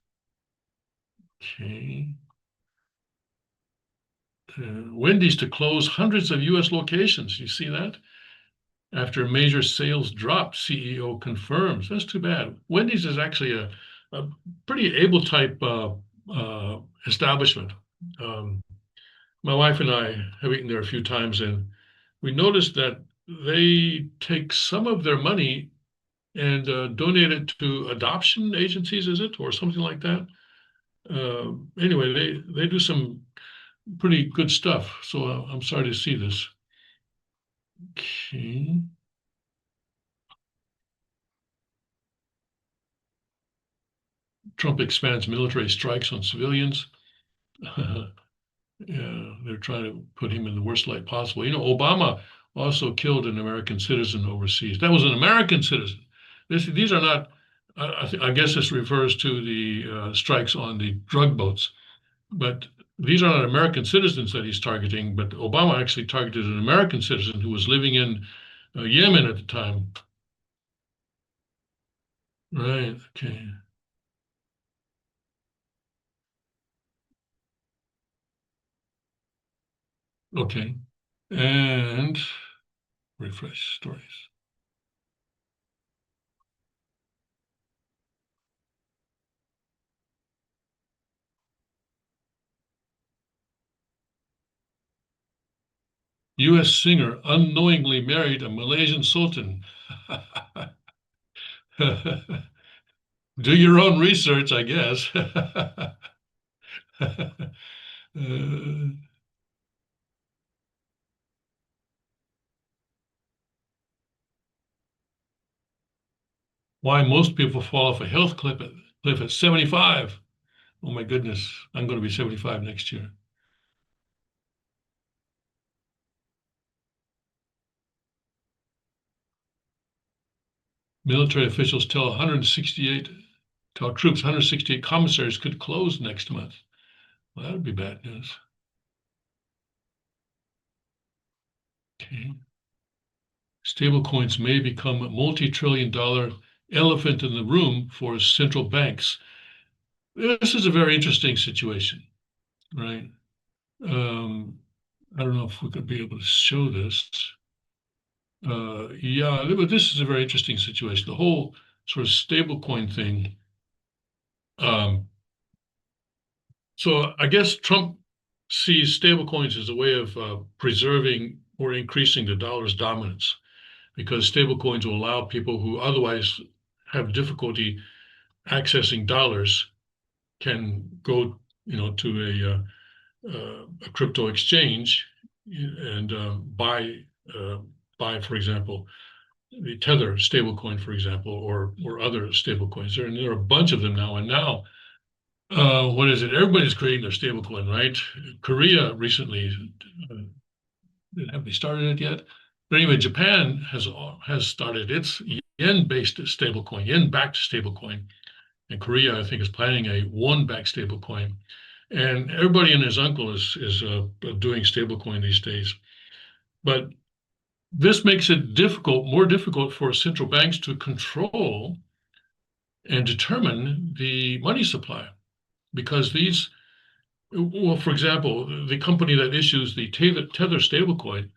[SPEAKER 1] Okay. Wendy's to close hundreds of U.S. locations. You see that? After major sales drop, CEO confirms. That's too bad. Wendy's is actually a pretty able type establishment. My wife and I have eaten there a few times, and we noticed that they take some of their money and donate it to adoption agencies, is it, or something like that? Anyway, they do some pretty good stuff. So I'm sorry to see this. Okay. Trump expands military strikes on civilians. Yeah, they're trying to put him in the worst light possible. You know, Obama also killed an American citizen overseas. That was an American citizen. These are not. I guess this refers to the strikes on the drug boats, but these are not American citizens that he's targeting. But Obama actually targeted an American citizen who was living in Yemen at the time. Right. Okay. Okay. And refresh stories. U.S. singer unknowingly married a Malaysian sultan. Do your own research, I guess. Why most people fall off a health cliff at 75. Oh my goodness, I'm going to be 75 next year. Military officials tell troops 168 commissaries could close next month. Well, that would be bad news. Okay. Stablecoins may become a multi-trillion-dollar elephant in the room for central banks. This is a very interesting situation, right? I don't know if we could be able to show this. Yeah, but this is a very interesting situation. The whole sort of stablecoin thing. Um, so I guess Trump sees stablecoins as a way of preserving or increasing the dollar's dominance, because stablecoins will allow people who otherwise have difficulty accessing dollars can go, to a crypto exchange and buy, for example, the Tether stablecoin, for example, or other stablecoins. There are a bunch of them now, and now what is it? Everybody's creating their stablecoin, right? Korea recently, have they started it yet? But anyway, Japan has started its yen-based stablecoin, yen-backed stablecoin, and Korea, I think, is planning a won-backed stablecoin. And everybody and his uncle is doing stablecoin these days. But this makes it more difficult for central banks to control and determine the money supply, because well, for example, the company that issues the Tether stablecoin,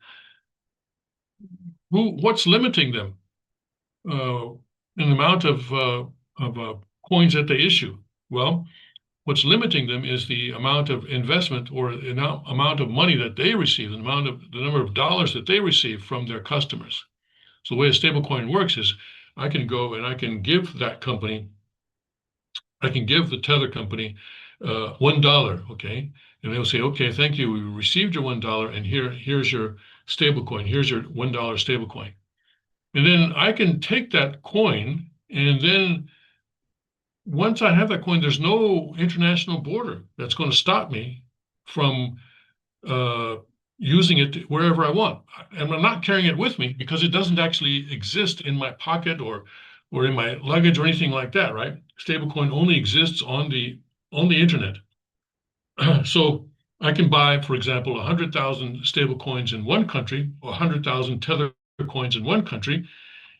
[SPEAKER 1] what's limiting them in the amount of coins that they issue? Well, what's limiting them is the amount of investment or the amount of money that they receive, the number of dollars that they receive from their customers. So the way a stablecoin works is I can go and I can give the Tether company $1, okay? And they'll say, okay, thank you, we received your $1, and here's your stablecoin, here's your $1 stablecoin. And then I can take that coin, and then once I have that coin, there's no international border that's going to stop me from using it wherever I want. And I'm not carrying it with me because it doesn't actually exist in my pocket or in my luggage or anything like that, right? Stablecoin only exists on the internet. So I can buy, for example, 100,000 stable coins in one country or 100,000 Tether coins in one country,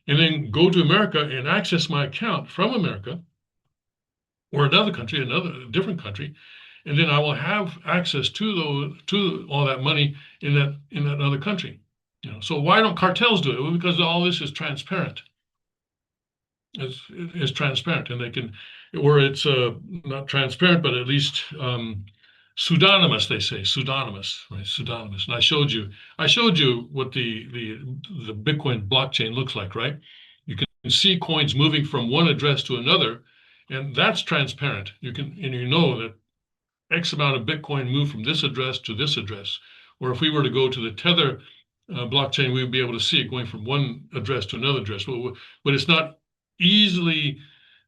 [SPEAKER 1] and then go to America and access my account from America or another country, another different country, and then I will have access to all that money in that other country. So why don't cartels do it? Well, because all this is transparent. It's transparent, and they can, or it's not transparent, but at least pseudonymous. They say pseudonymous, right? Pseudonymous. And I showed you what the Bitcoin blockchain looks like, right? You can see coins moving from one address to another, and that's transparent. You can, and you know that X amount of Bitcoin moved from this address to this address. Or if we were to go to the Tether blockchain, we would be able to see it going from one address to another address. But it's not easily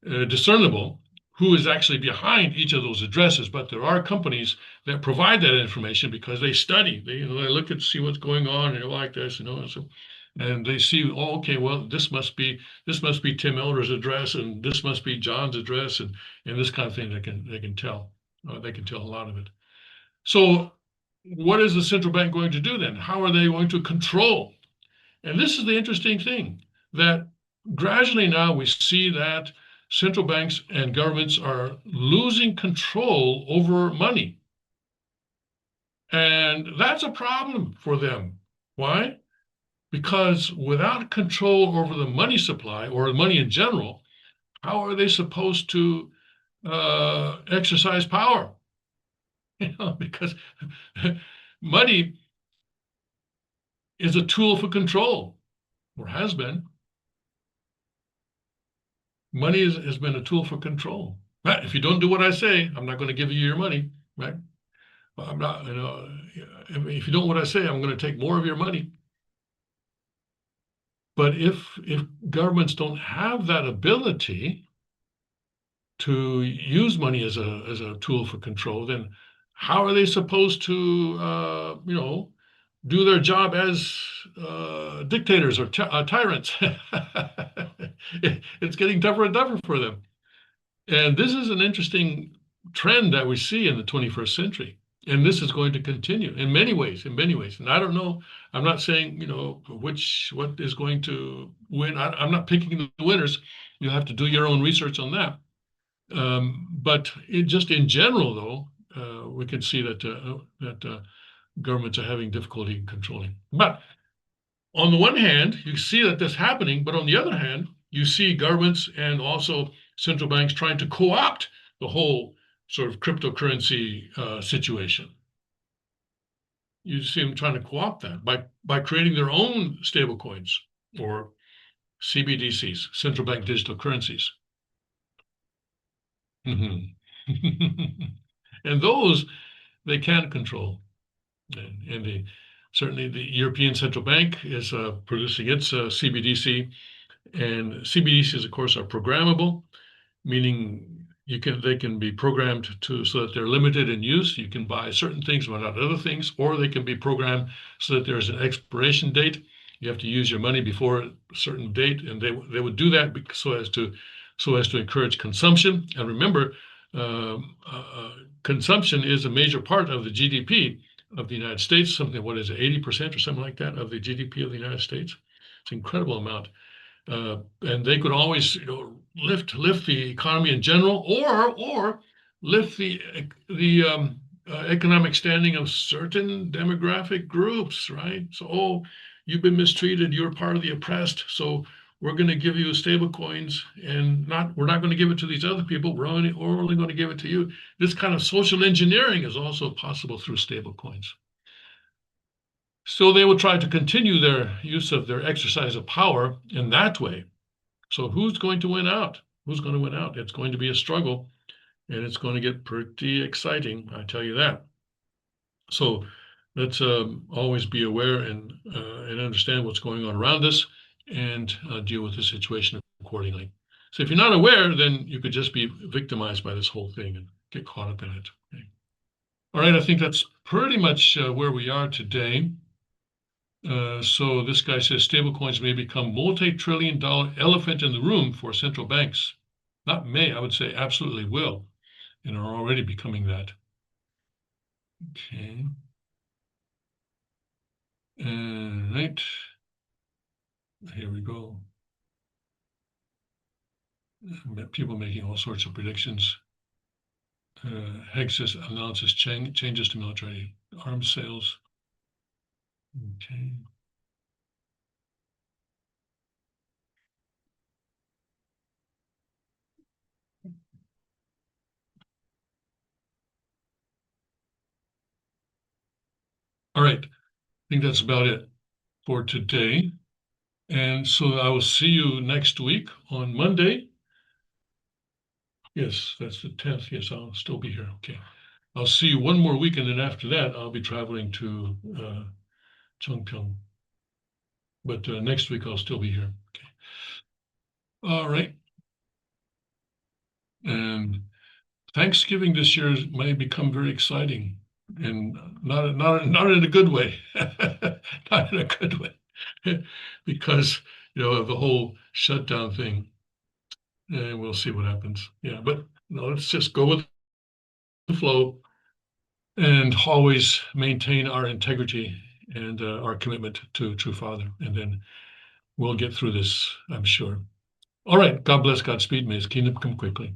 [SPEAKER 1] discernible who is actually behind each of those addresses. But there are companies that provide that information because they study. They look at see what's going on, and they like this, and they see, oh, okay, well, this must be Tim Elder's address, and this must be John's address, and this kind of thing. They can tell. They can tell a lot of it. So, what is the central bank going to do then? How are they going to control? And this is the interesting thing, that gradually now we see that central banks and governments are losing control over money. And that's a problem for them. Why? Because without control over the money supply or money in general, how are they supposed to exercise power? Because money is a tool for control, or has been. Money has been a tool for control. Right? If you don't do what I say, I'm not going to give you your money, right? I'm not, if you don't do what I say, I'm going to take more of your money. But if governments don't have that ability to use money as a tool for control, then how are they supposed to, do their job as dictators or tyrants? It's getting tougher and tougher for them. And this is an interesting trend that we see in the 21st century. And this is going to continue in many ways, And I don't know, I'm not saying, what is going to win. I'm not picking the winners. You have to do your own research on that. But just in general, though, we can see that governments are having difficulty controlling. But on the one hand, you see that this happening, but on the other hand, you see governments and also central banks trying to co-opt the whole sort of cryptocurrency situation. You see them trying to co-opt that by creating their own stable coins or CBDCs, central bank digital currencies. And those they can control. And certainly the European Central Bank is producing its CBDC, and CBDCs, of course, are programmable, meaning they can be programmed so that they're limited in use. You can buy certain things but not other things, or they can be programmed so that there's an expiration date. You have to use your money before a certain date, and they would do that so as to encourage consumption. And remember, consumption is a major part of the GDP of the United States. Something, what is it, 80% or something like that of the GDP of the United States? It's an incredible amount. And they could always, lift the economy in general, or lift the economic standing of certain demographic groups, right? So, you've been mistreated, you're part of the oppressed, so we're going to give you stable coins, and we're not going to give it to these other people. We're only going to give it to you. This kind of social engineering is also possible through stable coins. So they will try to continue their use of their exercise of power in that way. So who's going to win out? Who's going to win out? It's going to be a struggle, and it's going to get pretty exciting, I tell you that. So let's always be aware and understand what's going on around us, and deal with the situation accordingly. So if you're not aware, then you could just be victimized by this whole thing and get caught up in it. Okay. All right, I think that's pretty much where we are today. So this guy says stablecoins may become multi-trillion-dollar elephant in the room for central banks. Not may, I would say absolutely will, and are already becoming that. Okay. Right. Here we go. People making all sorts of predictions. Hexas announces changes to military arms sales. Okay. All right. I think that's about it for today. And so I will see you next week on Monday. Yes, that's the 10th. Yes, I'll still be here. Okay. I'll see you one more week, and then after that, I'll be traveling to Chungpyeong. But next week, I'll still be here. Okay. All right. And Thanksgiving this year may become very exciting, and not in a good way, not in a good way, because of the whole shutdown thing. And we'll see what happens. Yeah, but no, let's just go with the flow and always maintain our integrity and our commitment to True Father, and then we'll get through this, I'm sure. All right. God bless. Godspeed. May His kingdom come quickly.